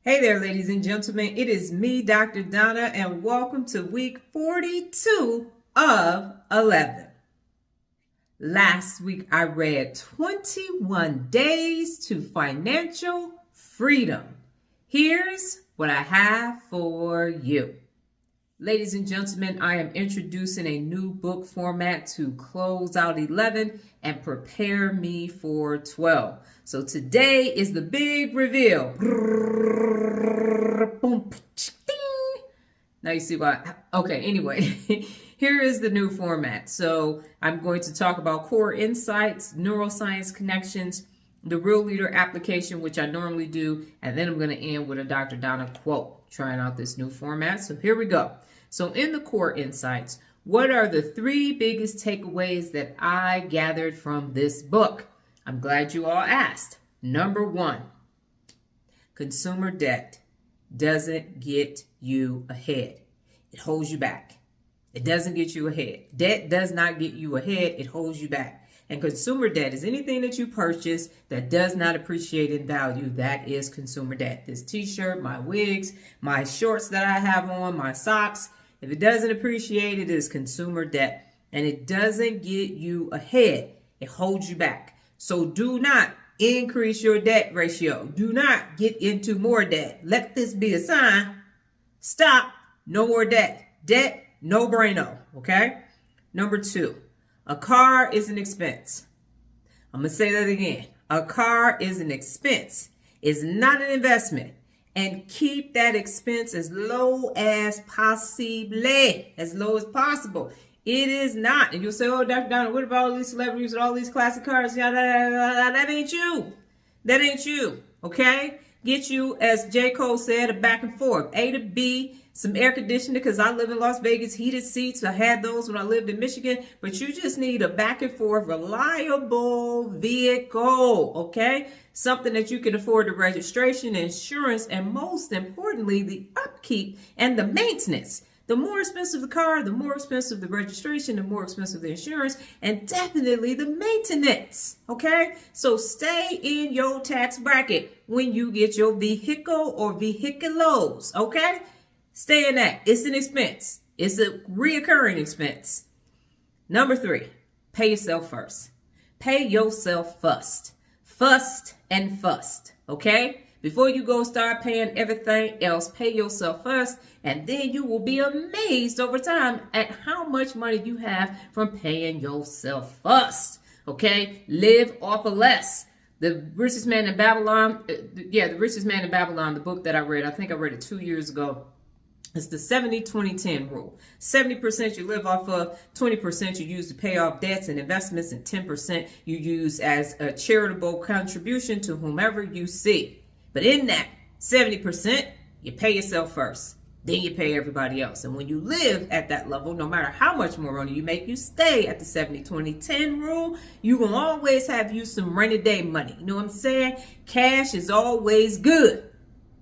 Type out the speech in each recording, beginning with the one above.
Hey there, ladies and gentlemen. It is me, Dr. Donna, and welcome to week 42 of 11. Last week, I read 21 Days to Financial Freedom. Here's what I have for you. Ladies and gentlemen, I am introducing a new book format to close out 11 and prepare me for 12. So today is the big reveal. Now you see why. Okay, anyway, here is the new format. So I'm going to talk about core insights, neuroscience connections, the real leader application, which I normally do, and then I'm going to end with a Dr. Donna quote, trying out this new format. So here we go. So in the core insights, what are the three biggest takeaways that I gathered from this book? I'm glad you all asked. Number one, consumer debt doesn't get you ahead. It holds you back. It doesn't get you ahead. Debt does not get you ahead. It holds you back. And consumer debt is anything that you purchase that does not appreciate in value. That is consumer debt. This t-shirt, my wigs, my shorts that I have on, my socks. If it doesn't appreciate, it is consumer debt. And it doesn't get you ahead. It holds you back. So do not increase your debt ratio. Do not get into more debt. Let this be a sign. Stop. No more debt. Debt, no bueno. Okay? Number two, a car is an expense. I'm going to say that again. A car is an expense. It's not an investment. And keep that expense as low as possible. As low as possible. It is not. And you'll say, oh, Dr. Donna, what about all these celebrities with all these classic cars? Yeah, that ain't you. That ain't you. Okay? Get you, as J. Cole said, a back and forth. A to B, some air conditioning, because I live in Las Vegas, heated seats. I had those when I lived in Michigan. But you just need a back and forth, reliable vehicle. Okay? Something that you can afford the registration, insurance, and most importantly, the upkeep and the maintenance. The more expensive the car, the more expensive the registration, the more expensive the insurance, and definitely the maintenance, okay? So stay in your tax bracket when you get your vehicle or vehiculos, okay? Stay in that. It's an expense. It's a reoccurring expense. Number three, pay yourself first. Pay yourself first. First and first, okay? Before you go start paying everything else, pay yourself first, and then you will be amazed over time at how much money you have from paying yourself first. Okay? Live off of less. The Richest Man in Babylon, The Richest Man in Babylon, the book that I read, I think I read it 2 years ago. It's the 70-20-10 rule. 70% you live off of, 20% you use to pay off debts and investments, and 10% you use as a charitable contribution to whomever you see. But in that 70%, you pay yourself first. Then you pay everybody else. And when you live at that level, no matter how much more money you make, you stay at the 70-20-10 rule. You will always have you some rainy day money. You know what I'm saying? Cash is always good.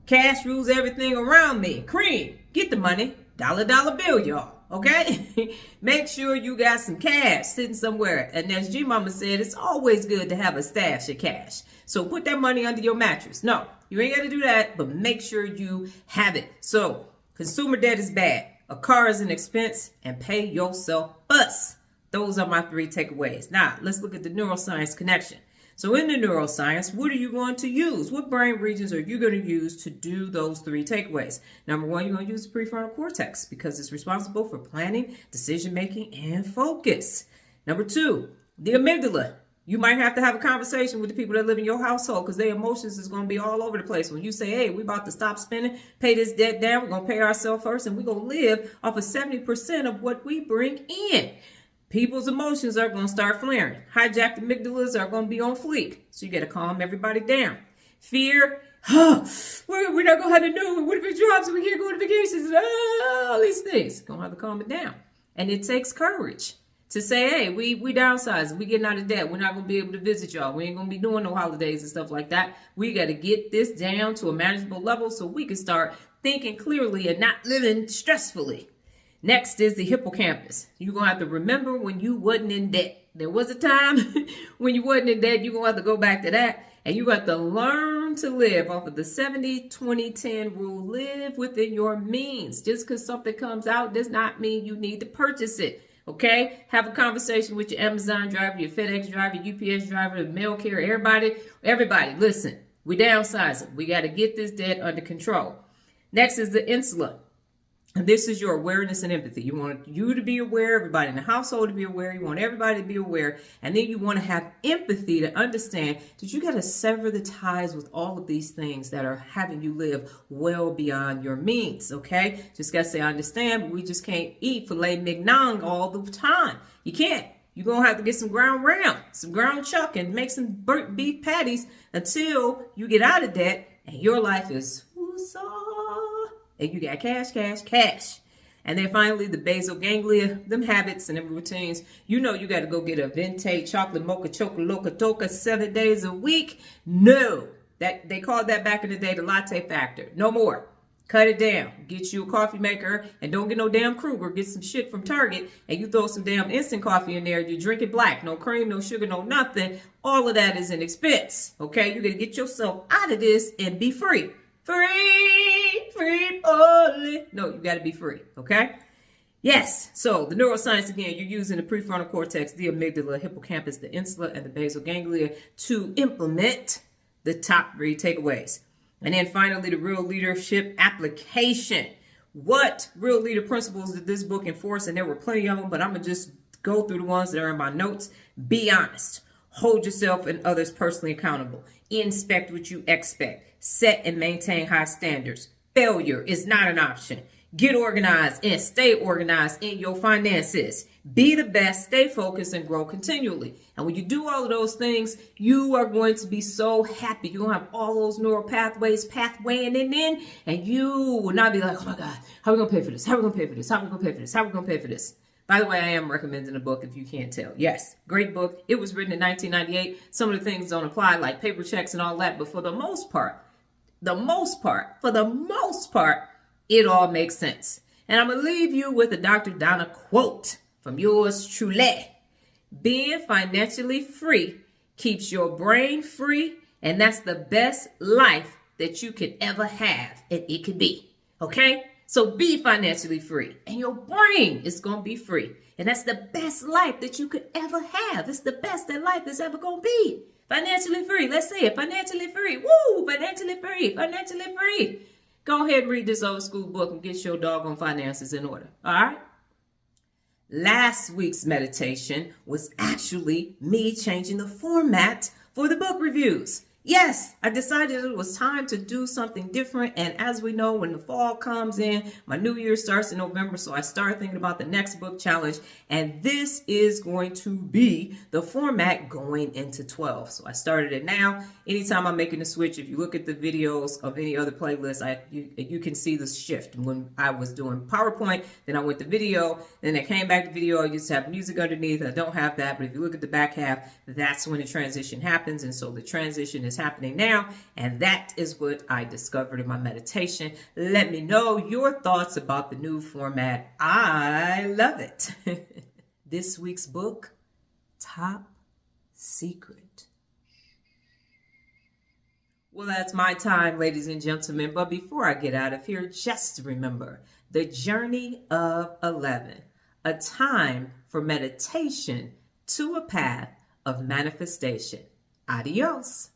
Cash rules everything around me. Cream, get the money. Dollar bill, y'all. Okay? Make sure you got some cash sitting somewhere. And as G-Mama said, it's always good to have a stash of cash. So put that money under your mattress. No, you ain't got to do that, but make sure you have it. So consumer debt is bad. A car is an expense, and pay yourself first. Those are my three takeaways. Now, let's look at the neuroscience connection. So in the neuroscience, what are you going to use? What brain regions are you going to use to do those three takeaways? Number one, you're going to use the prefrontal cortex because it's responsible for planning, decision-making, and focus. Number two, the amygdala. You might have to have a conversation with the people that live in your household because their emotions is going to be all over the place. When you say, hey, we're about to stop spending, pay this debt down, we're going to pay ourselves first, and we're going to live off of 70% of what we bring in. People's emotions are going to start flaring. Hijacked amygdalas are going to be on fleek. So you got to calm everybody down. Fear, we're not going to have to know. What if it drops and we can't go on vacations? All these things. Going to have to calm it down. And it takes courage to say, hey, we downsizing. We getting out of debt. We're not going to be able to visit y'all. We ain't going to be doing no holidays and stuff like that. We got to get this down to a manageable level so we can start thinking clearly and not living stressfully. Next is the hippocampus. You're going to have to remember when you wasn't in debt. There was a time when you wasn't in debt. You're going to have to go back to that. And you got to learn to live off of the 70-20-10 rule. Live within your means. Just because something comes out does not mean you need to purchase it. Okay? Have a conversation with your Amazon driver, your FedEx driver, your UPS driver, the mail carrier, everybody, listen. We're downsizing. We got to get this debt under control. Next is the insula. And this is your awareness and empathy. You want you to be aware, everybody in the household to be aware. You want everybody to be aware. And then you want to have empathy to understand that you got to sever the ties with all of these things that are having you live well beyond your means. Okay? Just got to say, I understand, but we just can't eat filet mignon all the time. You can't. You're going to have to get some ground round, some ground chuck, and make some burnt beef patties until you get out of debt and your life is and you got cash, cash, cash. And then finally, the basal ganglia, them habits and them routines. You know you got to go get a venti chocolate mocha chocolate toca 7 days a week. No. That they called that back in the day the latte factor. No more. Cut it down. Get you a coffee maker and don't get no damn Kruger. Get some shit from Target and you throw some damn instant coffee in there. You drink it black. No cream, no sugar, no nothing. All of that is an expense. Okay? You got to get yourself out of this and be free. Free, only. No, you got to be free, okay? Yes, so the neuroscience, again, you're using the prefrontal cortex, the amygdala, hippocampus, the insula, and the basal ganglia to implement the top 3 takeaways. And then finally, the real leadership application. What real leader principles did this book enforce? And there were plenty of them, but I'm going to just go through the ones that are in my notes. Be honest. Hold yourself and others personally accountable. Inspect what you expect. Set and maintain high standards. Failure is not an option. Get organized and stay organized in your finances. Be the best, stay focused, and grow continually. And when you do all of those things, you are going to be so happy. You're going to have all those neural pathways pathwaying in, and you will not be like, oh my God, how are we going to pay for this? How are we going to pay for this? How are we going to pay for this? How are we going to pay for this? By the way, I am recommending a book if you can't tell. Yes, great book. It was written in 1998. Some of the things don't apply, like paper checks and all that, but for the most part, it all makes sense. And I'm going to leave you with a Dr. Donna quote from yours truly. Being financially free keeps your brain free, and that's the best life that you could ever have, and it could be. Okay? So be financially free, and your brain is going to be free. And that's the best life that you could ever have. It's the best that life is ever going to be. Financially free. Let's say it. Financially free. Woo! Financially free. Financially free. Go ahead and read this old school book and get your doggone finances in order. All right? Last week's meditation was actually me changing the format for the book reviews. Yes, I decided it was time to do something different. And as we know, when the fall comes in, my new year starts in November. So I started thinking about the next book challenge. And this is going to be the format going into 12. So I started it now. Anytime I'm making a switch, if you look at the videos of any other playlist, you can see the shift. When I was doing PowerPoint, then I went to video, then I came back to video. I used to have music underneath. I don't have that. But if you look at the back half, that's when the transition happens. And so the transition is happening now, and that is what I discovered in my meditation. Let me know your thoughts about the new format. I love it. This week's book, Top Secret. Well, that's my time, ladies and gentlemen. But before I get out of here, just remember the journey of 11, a time for meditation to a path of manifestation. Adios.